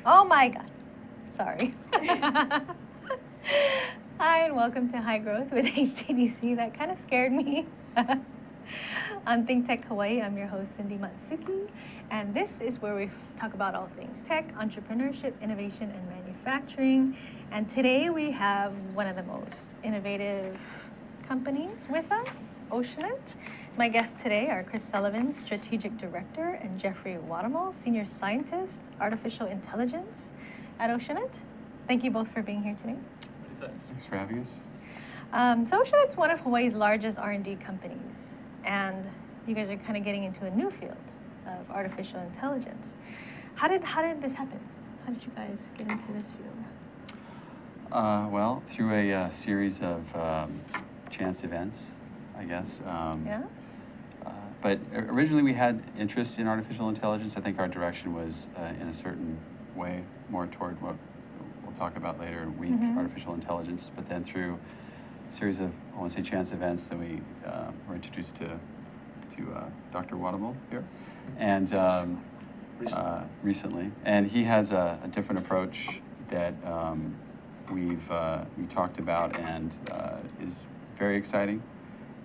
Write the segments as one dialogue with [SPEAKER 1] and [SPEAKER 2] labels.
[SPEAKER 1] Oh my God. Sorry. Hi, and welcome to High Growth with HTDC. That kind of scared me. On Think Tech Hawaii, I'm your host, Cindy Matsuki, and this is where we talk about all things tech, entrepreneurship, innovation, and manufacturing. And today we have one of the most innovative companies with us, Oceanit. My guests today are Chris Sullivan, Strategic Director, and Jeffrey Wadamal, Senior Scientist, Artificial Intelligence at Oceanit. Thank you both for being here today.
[SPEAKER 2] Thanks for having us.
[SPEAKER 1] So Oceanit's one of Hawaii's largest R&D companies, and you guys are kind of getting into a new field of artificial intelligence. How did this happen? How did you guys get into this field?
[SPEAKER 2] Well, through a series of chance events, I guess.
[SPEAKER 1] Yeah?
[SPEAKER 2] But originally we had interest in artificial intelligence. I think our direction was in a certain way, more toward what we'll talk about later, weak artificial intelligence. But then through a series of, I want to say, chance events, that we were introduced to Dr. Wadamal here, and recently. And he has a different approach that we talked about, and is very exciting,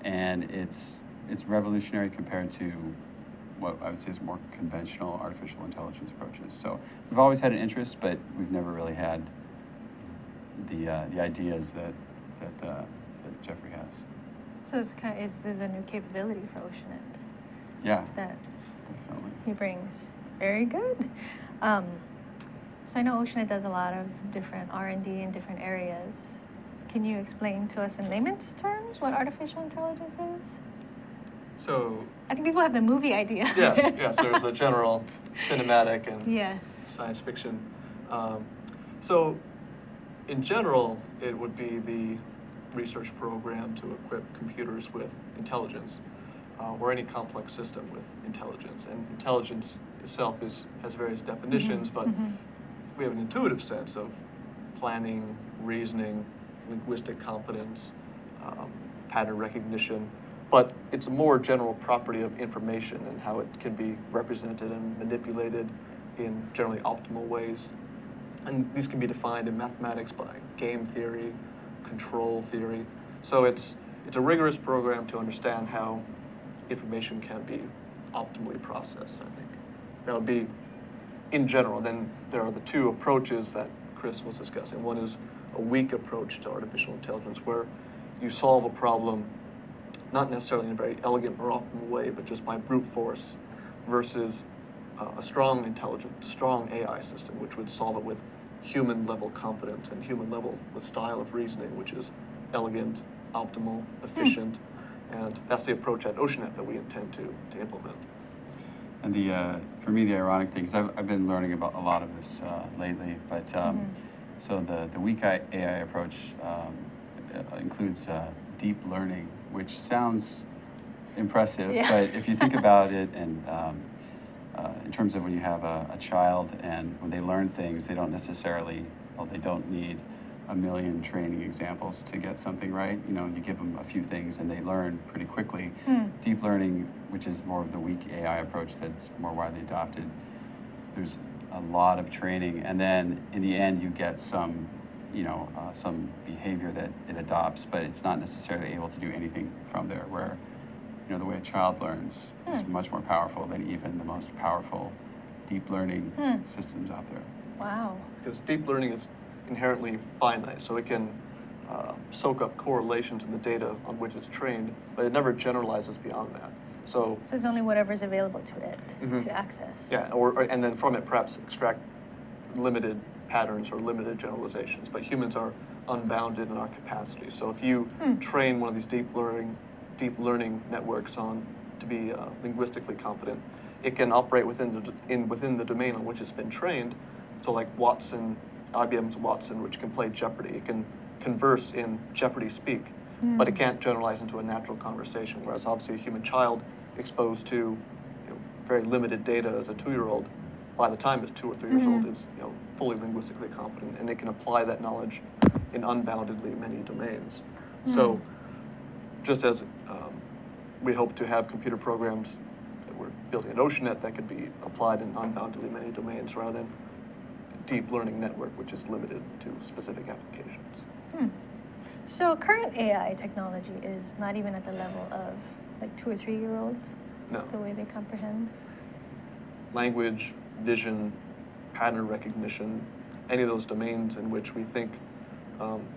[SPEAKER 2] and it's revolutionary compared to what I would say is more conventional artificial intelligence approaches. So we've always had an interest, but we've never really had the ideas that Jeffrey has.
[SPEAKER 1] So it's is a new capability for Oceanit.
[SPEAKER 2] Yeah,
[SPEAKER 1] that
[SPEAKER 2] definitely.
[SPEAKER 1] he brings. Very good. So I know Oceanit does a lot of different R&D in different areas. Can you explain to us in layman's terms what artificial intelligence is?
[SPEAKER 3] So,
[SPEAKER 1] I think people have the movie idea.
[SPEAKER 3] yes, there's the general cinematic and
[SPEAKER 1] Yes.
[SPEAKER 3] science fiction. So, in general, it would be the research program to equip computers with intelligence, or any complex system with intelligence. And intelligence itself has various definitions, but we have an intuitive sense of planning, reasoning, linguistic competence, pattern recognition. But it's a more general property of information and how it can be represented and manipulated in generally optimal ways. And these can be defined in mathematics by game theory, control theory. So it's a rigorous program to understand how information can be optimally processed, I think. That would be in general. Then there are the two approaches that Chris was discussing. One is a weak approach to artificial intelligence, where you solve a problem not necessarily in a very elegant or optimal way, but just by brute force, versus a strong AI system, which would solve it with human-level competence and human-level with style of reasoning, which is elegant, optimal, efficient, and that's the approach at Oceanit that we intend to implement.
[SPEAKER 2] And for me, the ironic thing is I've been learning about a lot of this lately, but so the weak AI approach includes deep learning, which sounds impressive, but if you think about it, and in terms of when you have a child and when they learn things, they don't need a million training examples to get something right. You give them a few things and they learn pretty quickly. Deep learning, which is more of the weak AI approach that's more widely adopted, there's a lot of training, and then in the end you get some behavior that it adopts, but it's not necessarily able to do anything from there, where the way a child learns is much more powerful than even the most powerful deep learning systems out there.
[SPEAKER 1] Wow.
[SPEAKER 3] Because deep learning is inherently finite, so it can soak up correlations in the data on which it's trained, but it never generalizes beyond that. So
[SPEAKER 1] it's only whatever's available to it to access.
[SPEAKER 3] Yeah, and then from it perhaps extract limited patterns or limited generalizations, but humans are unbounded in our capacity. So if you train one of these deep learning networks to be linguistically competent, it can operate within the domain on which it's been trained. So like Watson, IBM's Watson, which can play Jeopardy, it can converse in Jeopardy speak, but it can't generalize into a natural conversation. Whereas obviously a human child exposed to very limited data as a 2-year-old, by the time it's 2 or 3 years old, is fully linguistically competent, and it can apply that knowledge in unboundedly many domains. So just as we hope to have computer programs we're building an OceanNet that could be applied in unboundedly many domains rather than deep learning network, which is limited to specific applications.
[SPEAKER 1] So current AI technology is not even at the level of like 2 or 3 year olds,
[SPEAKER 3] No.
[SPEAKER 1] the way they comprehend.
[SPEAKER 3] Language, vision, pattern recognition, any of those domains in which we think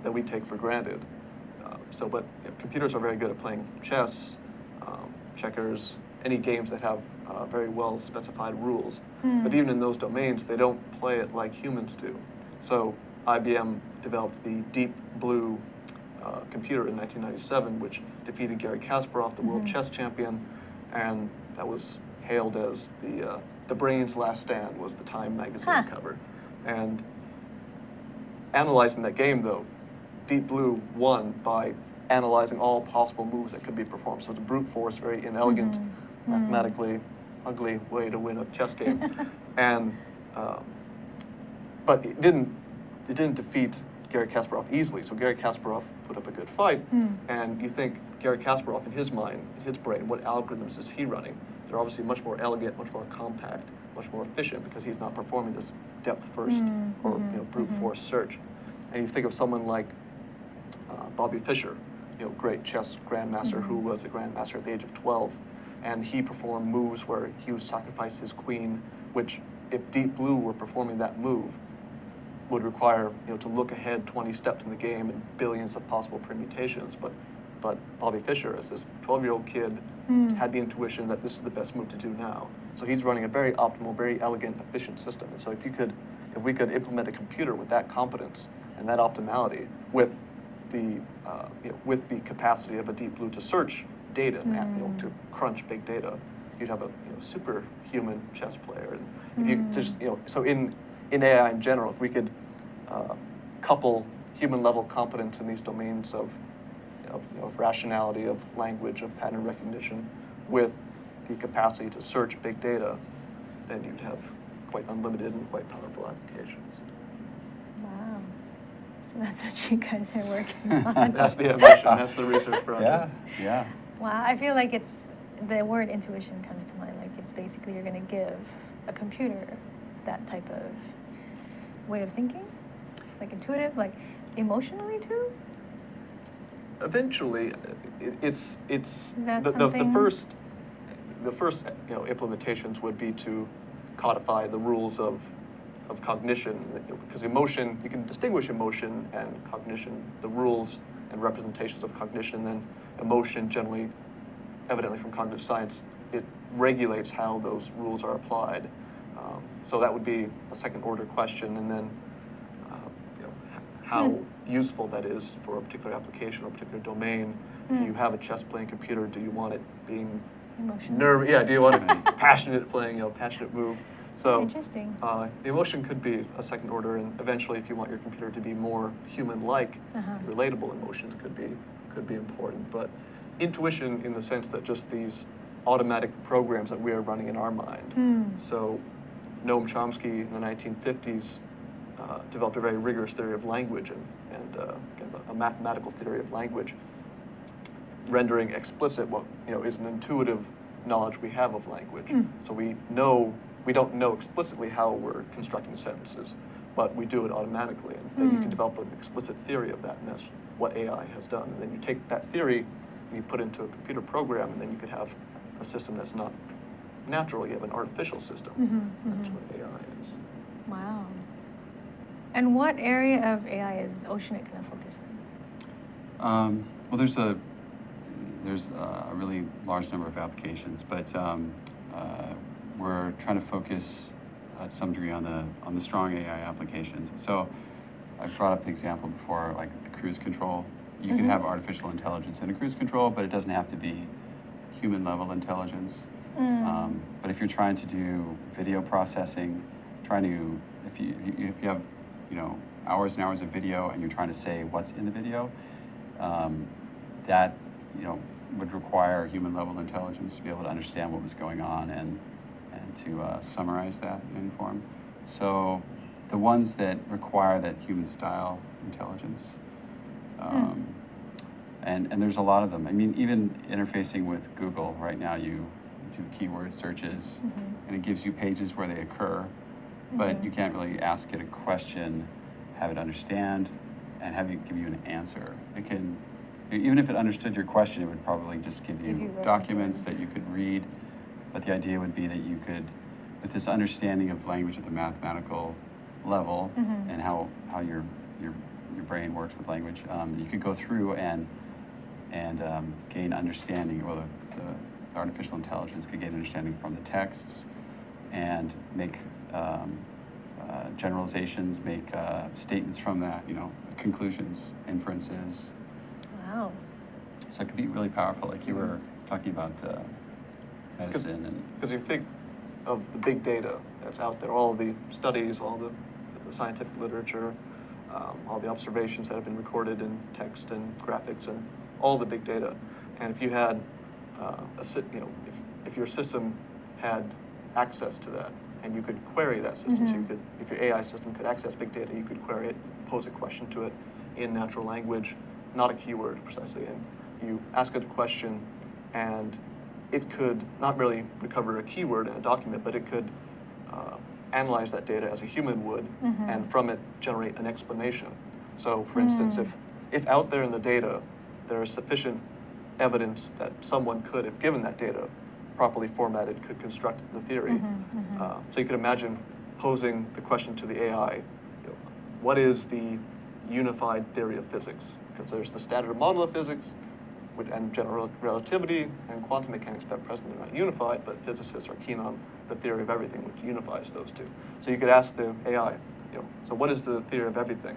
[SPEAKER 3] that we take for granted. But computers are very good at playing chess, checkers, any games that have very well specified rules. But even in those domains, they don't play it like humans do. So IBM developed the Deep Blue computer in 1997, which defeated Garry Kasparov, the world chess champion, and that was hailed as the brain's last stand, was the Time magazine cover. And analyzing that game, though, Deep Blue won by analyzing all possible moves that could be performed. So it's a brute force, very inelegant, mathematically ugly way to win a chess game. And but it didn't defeat Garry Kasparov easily. So Garry Kasparov put up a good fight, and you think Garry Kasparov, in his mind, in his brain, what algorithms is he running? They're obviously much more elegant, much more compact, much more efficient, because he's not performing this depth first or brute force search. And you think of someone like Bobby Fischer, great chess grandmaster who was a grandmaster at the age of 12, and he performed moves where he would sacrifice his queen, which, if Deep Blue were performing that move, would require to look ahead 20 steps in the game and billions of possible permutations. But Bobby Fischer, as this 12-year-old kid, had the intuition that this is the best move to do now. So he's running a very optimal, very elegant, efficient system. And so if we could implement a computer with that competence and that optimality, with the capacity of a Deep Blue to search data and to crunch big data, you'd have a superhuman chess player. And if you just so in AI in general, if we could couple human level competence in these domains of rationality, of language, of pattern recognition, with the capacity to search big data, then you'd have quite unlimited and quite powerful applications.
[SPEAKER 1] Wow. So that's what you guys are working on.
[SPEAKER 3] That's the ambition. That's the research project.
[SPEAKER 2] Yeah.
[SPEAKER 1] Wow, I feel like the word intuition comes to mind. Like it's basically you're going to give a computer that type of way of thinking, like intuitive, like emotionally too.
[SPEAKER 3] Eventually, it's
[SPEAKER 1] Is that
[SPEAKER 3] the
[SPEAKER 1] something?
[SPEAKER 3] first implementations would be to codify the rules of cognition, because emotion, you can distinguish emotion and cognition, the rules and representations of cognition. Then emotion, generally, evidently from cognitive science, it regulates how those rules are applied. So that would be a second order question, and then how useful that is for a particular application or a particular domain. If you have a chess playing computer, do you want it being
[SPEAKER 1] Emotional.
[SPEAKER 3] Yeah, do you want it to be passionate, playing passionate move? So
[SPEAKER 1] Interesting.
[SPEAKER 3] the emotion could be a second order, and eventually, if you want your computer to be more human-like, relatable emotions could be important. But intuition, in the sense that just these automatic programs that we are running in our mind. So Noam Chomsky in the 1950s developed a very rigorous theory of language and a mathematical theory of language, rendering explicit what is an intuitive knowledge we have of language. So we don't know explicitly how we're constructing sentences, but we do it automatically. And then you can develop an explicit theory of that, and that's what AI has done. And then you take that theory and you put it into a computer program, and then you could have a system that's not natural. You have an artificial system. That's what AI is.
[SPEAKER 1] Wow. And what area of AI is OceanNet going to focus on?
[SPEAKER 2] Well, there's a really large number of applications, but we're trying to focus to some degree on the strong AI applications. So I brought up the example before, like the cruise control. You can have artificial intelligence in a cruise control, but it doesn't have to be human level intelligence. But if you're trying to do video processing, if you have hours and hours of video and you're trying to say what's in the video, that would require human level intelligence to be able to understand what was going on and to summarize that in any form. So the ones that require that human style intelligence, and there's a lot of them. I mean, even interfacing with Google right now, do keyword searches,
[SPEAKER 1] Mhm.
[SPEAKER 2] and it gives you pages where they occur, but
[SPEAKER 1] Mhm.
[SPEAKER 2] you can't really ask it a question, have it understand, and have it give you an answer. It can, even if it understood your question, it would probably just give
[SPEAKER 1] Give
[SPEAKER 2] you
[SPEAKER 1] you
[SPEAKER 2] documents
[SPEAKER 1] references.
[SPEAKER 2] that you could read. But the idea would be that you could, with this understanding of language at the mathematical level
[SPEAKER 1] Mhm.
[SPEAKER 2] and how your brain works with language, you could go through and gain understanding, or the artificial intelligence could gain understanding from the texts and make generalizations, make statements from that, conclusions, inferences.
[SPEAKER 1] Wow.
[SPEAKER 2] So it could be really powerful, like you were talking about medicine and.
[SPEAKER 3] Because you think of the big data that's out there, all the studies, all the scientific literature, all the observations that have been recorded in text and graphics and all the big data. And if you had, if your system had access to that, and you could query that system, so you
[SPEAKER 1] Mhm.
[SPEAKER 3] could, if your AI system could access big data, you could query it, pose a question to it in natural language, not a keyword precisely, and you ask it a question, and it could not really recover a keyword in a document, but it could analyze that data as a human would,
[SPEAKER 1] Mhm.
[SPEAKER 3] and from it generate an explanation. So, for instance,
[SPEAKER 1] Mm.
[SPEAKER 3] if out there in the data there is sufficient evidence that someone could, if given that data, properly formatted, could construct the theory.
[SPEAKER 1] Mhm, mhm.
[SPEAKER 3] So you could imagine posing the question to the AI, what is the unified theory of physics? Because there's the standard model of physics, and general relativity and quantum mechanics, but at present they're not unified, but physicists are keen on the theory of everything, which unifies those two. So you could ask the AI, so what is the theory of everything?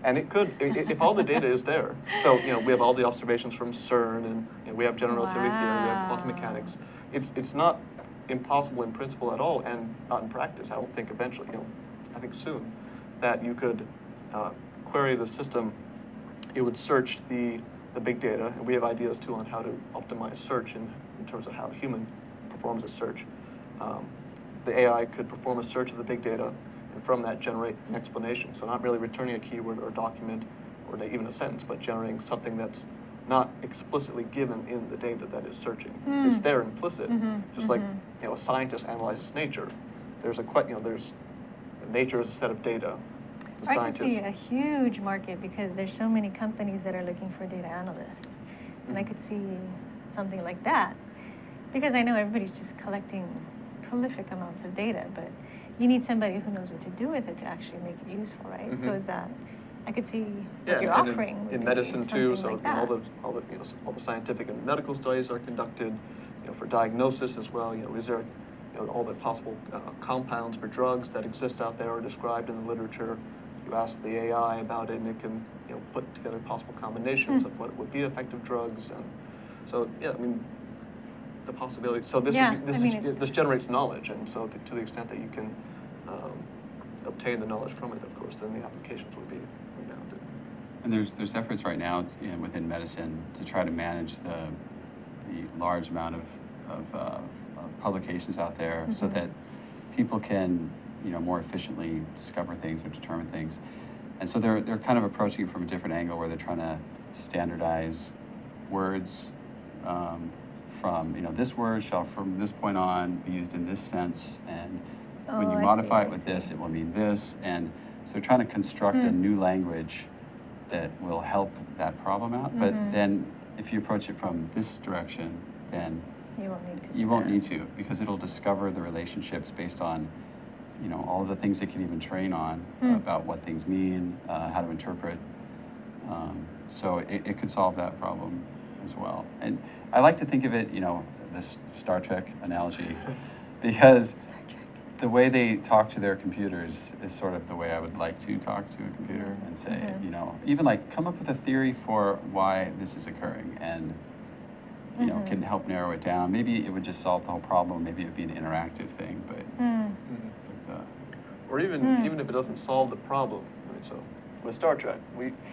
[SPEAKER 3] And it could, if all the data is there, so we have all the observations from CERN, and we have general relativity theory, we have quantum
[SPEAKER 1] Wow.
[SPEAKER 3] mechanics. It's not impossible in principle at all, and not in practice. I don't think eventually, I think soon, that you could query the system. It would search the big data, and we have ideas too on how to optimize search in terms of how a human performs a search. The AI could perform a search of the big data, and from that generate an explanation. So not really returning a keyword or a document or even a sentence, but generating something that's not explicitly given in the data that is searching.
[SPEAKER 1] Mm.
[SPEAKER 3] It's there implicit,
[SPEAKER 1] Mhm,
[SPEAKER 3] just like a scientist analyzes nature. There's there's nature is a set of data. The
[SPEAKER 1] I can
[SPEAKER 3] scientist.
[SPEAKER 1] see a huge market because there's so many companies that are looking for data analysts. And I
[SPEAKER 3] Mhm.
[SPEAKER 1] could see something like that. Because I know everybody's just collecting prolific amounts of data, but you need somebody who knows what to do with it to actually make it useful, right? So
[SPEAKER 3] Mhm.
[SPEAKER 1] is that, I could see
[SPEAKER 3] Yeah,
[SPEAKER 1] what you're
[SPEAKER 3] and
[SPEAKER 1] offering would
[SPEAKER 3] in
[SPEAKER 1] be
[SPEAKER 3] medicine too.
[SPEAKER 1] something
[SPEAKER 3] So
[SPEAKER 1] like that.
[SPEAKER 3] all the scientific and medical studies are conducted, for diagnosis as well. Is there, all the possible compounds for drugs that exist out there are described in the literature. You ask the AI about it, and it can, put together possible combinations
[SPEAKER 1] Hmm.
[SPEAKER 3] of what would be effective drugs, and so yeah, I mean, the possibility. So
[SPEAKER 1] Yeah, I mean,
[SPEAKER 3] this generates knowledge, and so to the extent that you can obtain the knowledge from it, of course, then the applications would be unbounded.
[SPEAKER 2] And there's efforts right now within medicine to try to manage the large amount of publications out there, so
[SPEAKER 1] Mhm.
[SPEAKER 2] that people can more efficiently discover things or determine things. And so they're kind of approaching it from a different angle, where they're trying to standardize words, from this word shall from this point on be used in this sense, and when
[SPEAKER 1] Oh,
[SPEAKER 2] you
[SPEAKER 1] I
[SPEAKER 2] modify
[SPEAKER 1] see,
[SPEAKER 2] it with
[SPEAKER 1] I
[SPEAKER 2] this,
[SPEAKER 1] see.
[SPEAKER 2] it will mean this. And so they're trying to construct a
[SPEAKER 1] Hmm.
[SPEAKER 2] new language that will help that problem out. But
[SPEAKER 1] Mhm.
[SPEAKER 2] then if you approach it from this direction, then
[SPEAKER 1] You won't need to.
[SPEAKER 2] you
[SPEAKER 1] do
[SPEAKER 2] won't
[SPEAKER 1] that.
[SPEAKER 2] need to, because it'll discover the relationships based on all of the things it can even train on,
[SPEAKER 1] Hmm.
[SPEAKER 2] about what things mean, how to interpret. So it could solve that problem as well. And I like to think of it, this Star Trek analogy, because
[SPEAKER 1] Star Trek.
[SPEAKER 2] the way they talk to their computers is sort of the way I would like to talk to a computer, and say,
[SPEAKER 1] Mhm.
[SPEAKER 2] even like come up with a theory for why this is occurring, and
[SPEAKER 1] Mhm.
[SPEAKER 2] can help narrow it down. Maybe it would just solve the whole problem. Maybe it would be an interactive thing, but,
[SPEAKER 1] Hmm.
[SPEAKER 3] Or even
[SPEAKER 1] Hmm.
[SPEAKER 3] even if it doesn't solve the problem. I mean, so with Star Trek,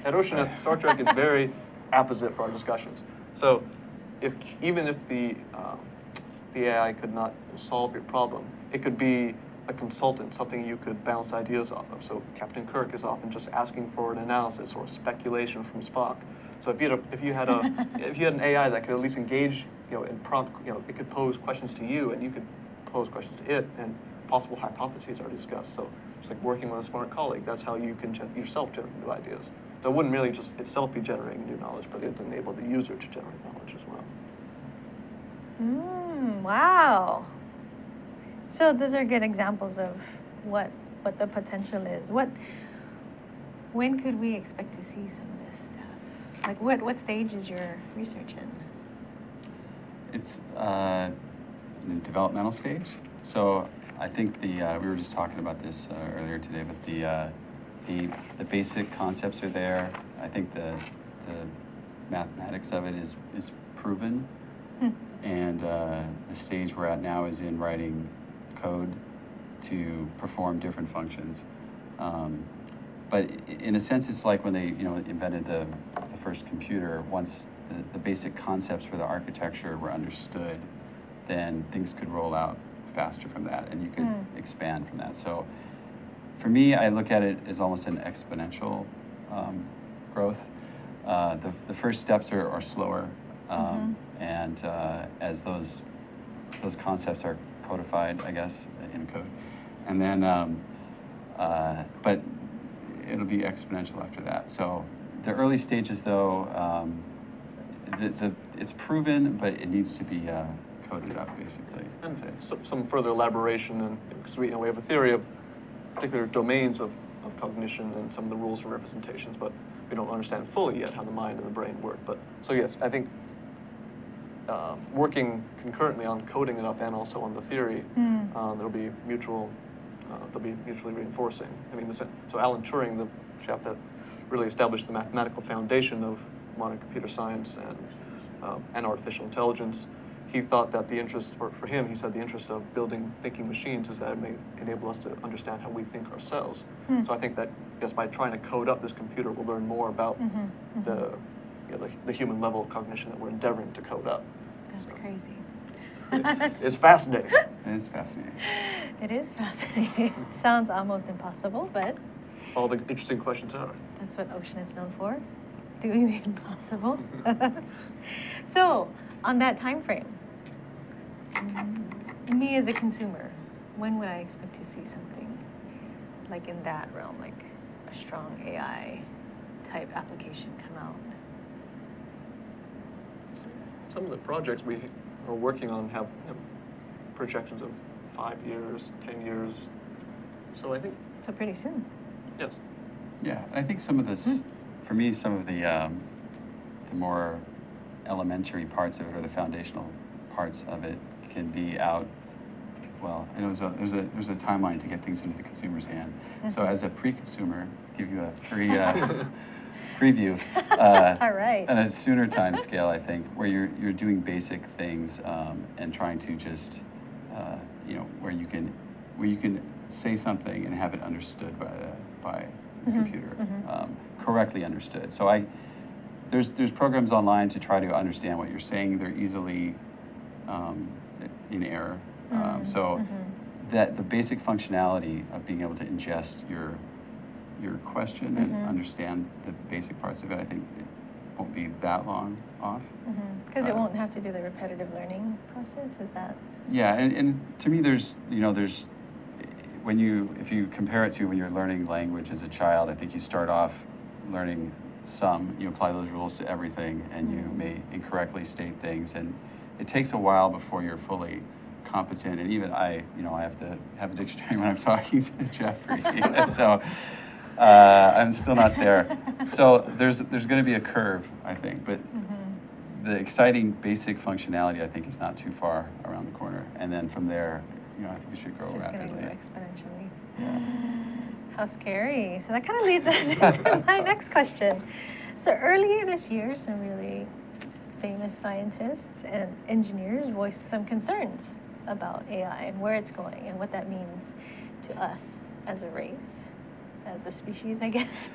[SPEAKER 3] at Oceanet, Star Trek is very apposite for our discussions. So even if the AI could not solve your problem, it could be a consultant, something you could bounce ideas off of. So Captain Kirk is often just asking for an analysis or a speculation from Spock. So if you had an AI that could at least engage and prompt, it could pose questions to you, and you could pose questions to it, and possible hypotheses are discussed. So it's like working with a smart colleague. That's how you can yourself generate new ideas. So it wouldn't really just itself be generating new knowledge, but it would enable the user to generate knowledge as well.
[SPEAKER 1] Wow. So those are good examples of what the potential is. When could we expect to see some of this stuff? Like what stage is your research in?
[SPEAKER 2] It's in the developmental stage. So I think we were just talking about this earlier today, but the basic concepts are there. I think the mathematics of it is proven. And the stage we're at now is in writing code to perform different functions. But in a sense, it's like when they invented the first computer. Once the basic concepts for the architecture were understood, then things could roll out faster from that, and you could expand from that. So for me, I look at it as almost an exponential growth. The first steps are slower, and as those concepts are codified, I guess, in code, and then but it'll be exponential after that. So the early stages, though, it's proven, but it needs to be coded up, basically.
[SPEAKER 3] And some further elaboration, and because we have a theory of particular domains of cognition and some of the rules and representations, but we don't understand fully yet how the mind and the brain work. But so yes, I think working concurrently on coding it up and also on the theory, they'll be mutually reinforcing. I mean, so Alan Turing, the chap that really established the mathematical foundation of modern computer science and artificial intelligence, he thought that the interest, or for him, he said the interest of building thinking machines is that it may enable us to understand how we think ourselves. So I think that just by trying to code up this computer, we'll learn more about the human level of cognition that we're endeavoring to code up.
[SPEAKER 1] That's crazy.
[SPEAKER 3] It's fascinating.
[SPEAKER 2] It is fascinating.
[SPEAKER 1] It is fascinating. Sounds almost impossible, but
[SPEAKER 3] All the interesting questions are.
[SPEAKER 1] that's what Ocean is known for, doing the impossible. So, on that time frame, me as a consumer, when would I expect to see something like in that realm, like a strong AI type application come out?
[SPEAKER 3] Some of the projects we are working on have projections of 5 years, 10 years. So I think,
[SPEAKER 1] So pretty soon.
[SPEAKER 3] yes.
[SPEAKER 2] Yeah, I think some of this, for me, some of the more elementary parts of it, or the foundational parts of it, can be out. Well, there's a timeline to get things into the consumer's hand. So as a pre-consumer, give you a free preview.
[SPEAKER 1] All right.
[SPEAKER 2] On a sooner time scale, I think, where you're doing basic things and trying to just where you can say something and have it understood by the computer, correctly understood. So there's programs online to try to understand what you're saying. They're easily in error. So that the basic functionality of being able to ingest your question and understand the basic parts of it, I think it won't be that long off.
[SPEAKER 1] Because it won't have to do the repetitive learning process, is that?
[SPEAKER 2] Yeah, and to me, there's if you compare it to when you're learning language as a child, I think you start off learning some, you apply those rules to everything, and you may incorrectly state things, and it takes a while before you're fully competent. And even I have to have a dictionary when I'm talking to Jeffrey, so I'm still not there. So there's going to be a curve, I think, but the exciting basic functionality, I think, is not too far around the corner, and then from there, I think it should grow
[SPEAKER 1] It's just going to
[SPEAKER 2] rapidly.
[SPEAKER 1] grow exponentially.
[SPEAKER 2] Yeah.
[SPEAKER 1] How scary. So that kind of leads us into my next question. So earlier this year, some really famous scientists and engineers voiced some concerns about AI and where it's going and what that means to us as a race, as a species, I guess.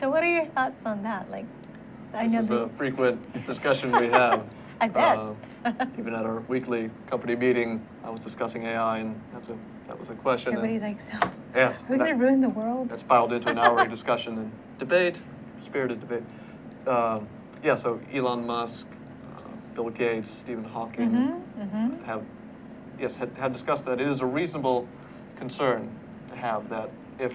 [SPEAKER 1] So what are your thoughts on that? Like, I know
[SPEAKER 3] This is a frequent discussion we have.
[SPEAKER 1] I bet.
[SPEAKER 3] Even at our weekly company meeting, I was discussing AI, and that was a question.
[SPEAKER 1] Everybody's like, so
[SPEAKER 3] Yes.
[SPEAKER 1] are we going to ruin the world?
[SPEAKER 3] That's piled into an hour discussion and debate, spirited debate. So Elon Musk, Bill Gates, Stephen Hawking have had discussed that it is a reasonable concern to have that if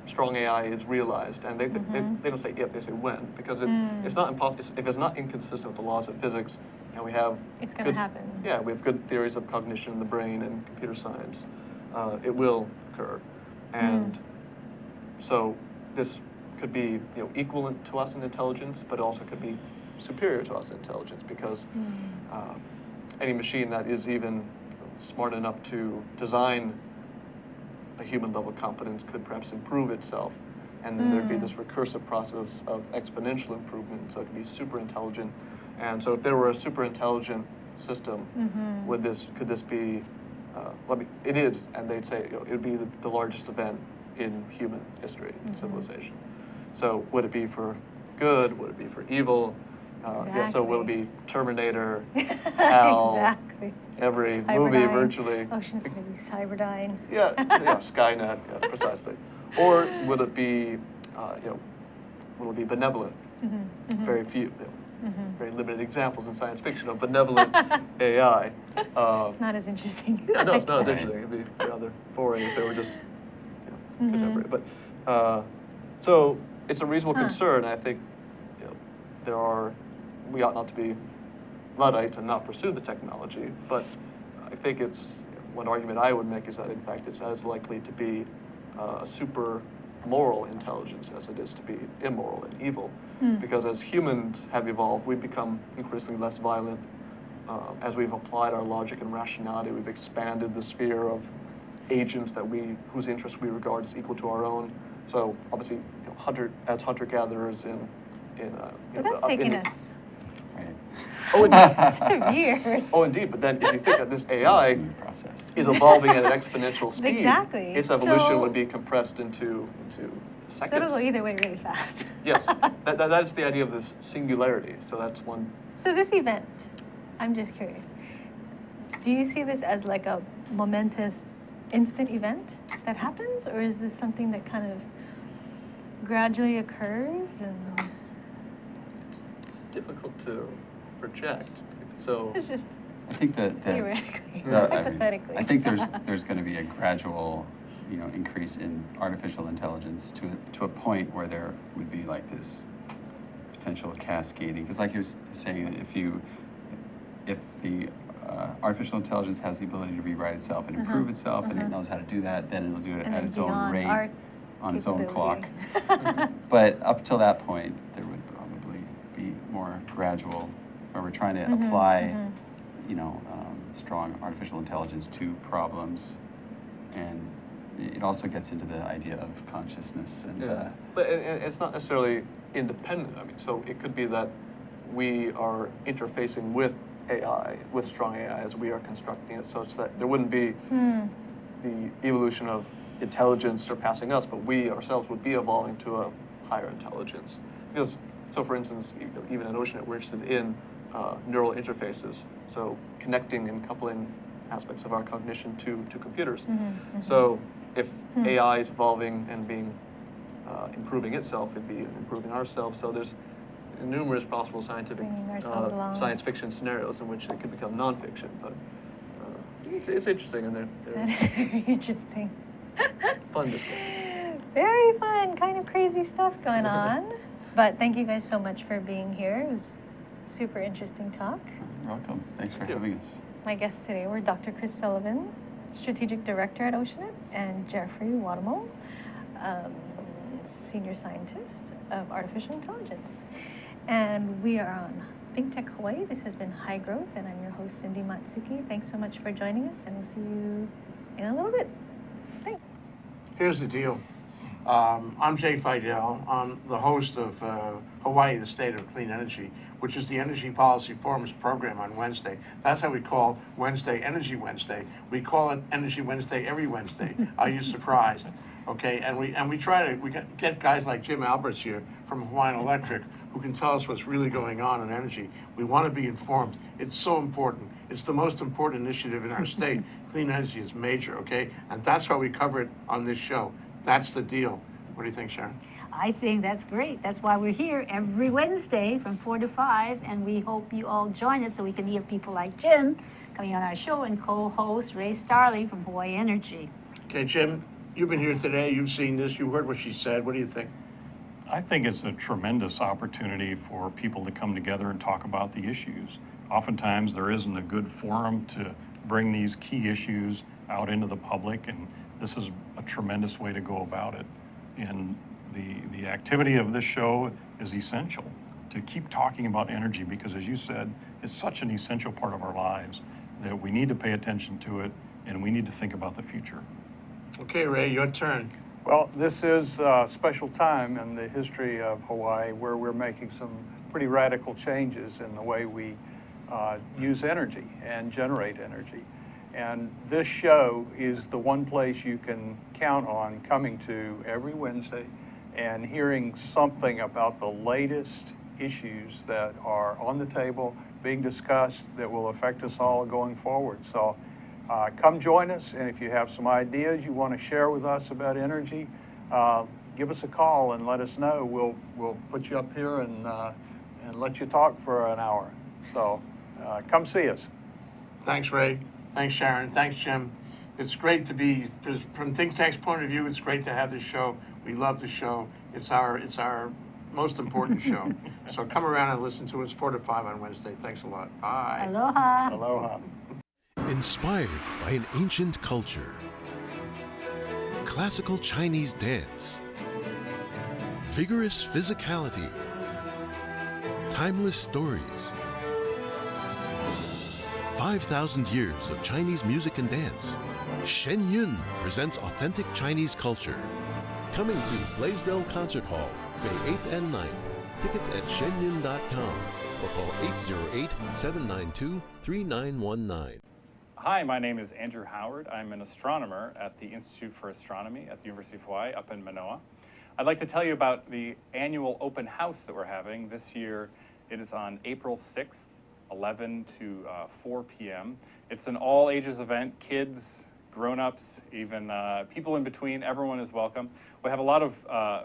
[SPEAKER 3] strong AI is realized, and they don't say if, they say when, because it's not impossible. If it's not inconsistent with the laws of physics, and we have
[SPEAKER 1] it's going to happen.
[SPEAKER 3] Yeah, we have good theories of cognition in the brain and computer science. It will occur, and so this could be equivalent to us in intelligence, but also could be superior to us in intelligence, because any machine that is even smart enough to design a human level competence could perhaps improve itself, and then there'd be this recursive process of exponential improvement, so it could be super intelligent. And so if there were a super intelligent system, could this be, it is, and they'd say it would be the largest event in human history, civilization. So would it be for good? Would it be for evil? Yeah, so will it be Terminator, HAL,
[SPEAKER 1] exactly.
[SPEAKER 3] every
[SPEAKER 1] Cyberdyne.
[SPEAKER 3] movie virtually?
[SPEAKER 1] Ocean's going to be Cyberdyne.
[SPEAKER 3] Yeah, Skynet, yeah, precisely. Or would it be, will it be benevolent? Very few, very limited examples in science fiction of benevolent AI.
[SPEAKER 1] It's not as interesting.
[SPEAKER 3] Yeah, no, it's not as interesting. It'd be rather boring if they were just contemporary. But so it's a reasonable concern. I think we ought not to be Luddites and not pursue the technology, but I think one argument I would make is that in fact it's as likely to be a super moral intelligence as it is to be immoral and evil, because as humans have evolved, we've become increasingly less violent. As we've applied our logic and rationality, we've expanded the sphere of agents whose interests we regard as equal to our own. So obviously, hunter-gatherers
[SPEAKER 1] but that's taking us
[SPEAKER 3] years. Oh, indeed. But then if you think that this AI is evolving at an exponential speed,
[SPEAKER 1] exactly.
[SPEAKER 3] its evolution would be compressed into seconds.
[SPEAKER 1] So it'll go either way really fast.
[SPEAKER 3] Yes. That is the idea of this singularity. So that's one.
[SPEAKER 1] So this event, I'm just curious, do you see this as like a momentous instant event that happens, or is this something that kind of gradually occurs and
[SPEAKER 3] difficult to project? So
[SPEAKER 1] it's just
[SPEAKER 2] I think that
[SPEAKER 1] theoretically, hypothetically.
[SPEAKER 2] I think there's going to be a gradual, increase in artificial intelligence to a point where there would be like this potential cascading. Because like he was saying, if the artificial intelligence has the ability to rewrite itself and improve itself, and it knows how to do that, then it'll do it at its own rate, on its own clock. But up till that point, there would probably be more gradual, where we're trying to apply, strong artificial intelligence to problems, and it also gets into the idea of consciousness. And
[SPEAKER 3] but it's not necessarily independent. I mean, so it could be that we are interfacing with AI, with strong AI, as we are constructing it, such that there wouldn't be the evolution of intelligence surpassing us, but we ourselves would be evolving to a higher intelligence. Because, so for instance, even at Oceanet, we're interested in neural interfaces, so connecting and coupling aspects of our cognition to computers. So if AI is evolving and improving itself, it'd be improving ourselves. So there's numerous possible scientific science fiction scenarios in which it could become nonfiction. But it's interesting, and
[SPEAKER 1] that is very interesting.
[SPEAKER 3] Fun discussions.
[SPEAKER 1] Very fun, kind of crazy stuff going on. But thank you guys so much for being here. It was super interesting talk.
[SPEAKER 2] You're welcome. Thanks for having us.
[SPEAKER 1] My guests today were Dr. Chris Sullivan, Strategic Director at Oceanet, and Jeffrey Wadamo, Senior Scientist of Artificial Intelligence. And we are on Think Tech Hawaii. This has been High Growth, and I'm your host, Cindy Matsuki. Thanks so much for joining us, and we'll see you in a little bit. Thanks.
[SPEAKER 4] Here's the deal. I'm Jay Fidel. I'm the host of Hawaii, the State of Clean Energy, which is the Energy Policy Forum's program on Wednesday. That's how we call Wednesday Energy Wednesday. We call it Energy Wednesday every Wednesday. Are you surprised? Okay, and we try to get guys like Jim Alberts here from Hawaiian Electric who can tell us what's really going on in energy. We want to be informed. It's so important. It's the most important initiative in our state. Clean energy is major, okay? And that's why we cover it on this show. That's the deal. What do you think, Sharon?
[SPEAKER 5] I think that's great. That's why we're here every Wednesday from 4 to 5, and we hope you all join us so we can hear people like Jim coming on our show and co-host Ray Starling from Hawaii Energy.
[SPEAKER 4] Okay, Jim, you've been here today. You've seen this. You heard what she said. What do you think?
[SPEAKER 6] I think it's a tremendous opportunity for people to come together and talk about the issues. Oftentimes, there isn't a good forum to bring these key issues out into the public, and this is a tremendous way to go about it. And the activity of this show is essential to keep talking about energy because, as you said, it's such an essential part of our lives that we need to pay attention to it and we need to think about the future.
[SPEAKER 4] Okay, Ray, your turn.
[SPEAKER 7] Well, this is a special time in the history of Hawaii where we're making some pretty radical changes in the way we use energy and generate energy. And this show is the one place you can count on coming to every Wednesday and hearing something about the latest issues that are on the table, being discussed, that will affect us all going forward. So come join us, and if you have some ideas you want to share with us about energy, give us a call and let us know. We'll put you up here and let you talk for an hour. So come see us.
[SPEAKER 4] Thanks, Ray. Thanks, Sharon. Thanks, Jim. It's great to be, from Think Tech's point of view, it's great to have this show. We love the show. It's our most important show. So come around and listen to us 4 to 5 on Wednesday. Thanks a lot. Bye.
[SPEAKER 5] Aloha.
[SPEAKER 7] Aloha.
[SPEAKER 8] Inspired by an ancient culture, classical Chinese dance, vigorous physicality, timeless stories, 5,000 years of Chinese music and dance, Shen Yun presents authentic Chinese culture. Coming to Blaisdell Concert Hall, May 8th and 9th. Tickets at shenyun.com or call 808-792-3919.
[SPEAKER 9] Hi, my name is Andrew Howard. I'm an astronomer at the Institute for Astronomy at the University of Hawaii up in Manoa. I'd like to tell you about the annual open house that we're having. This year it is on April 6th, 11 to 4 p.m. It's an all ages event, kids, grown-ups, even people in between. Everyone is welcome. We have a lot of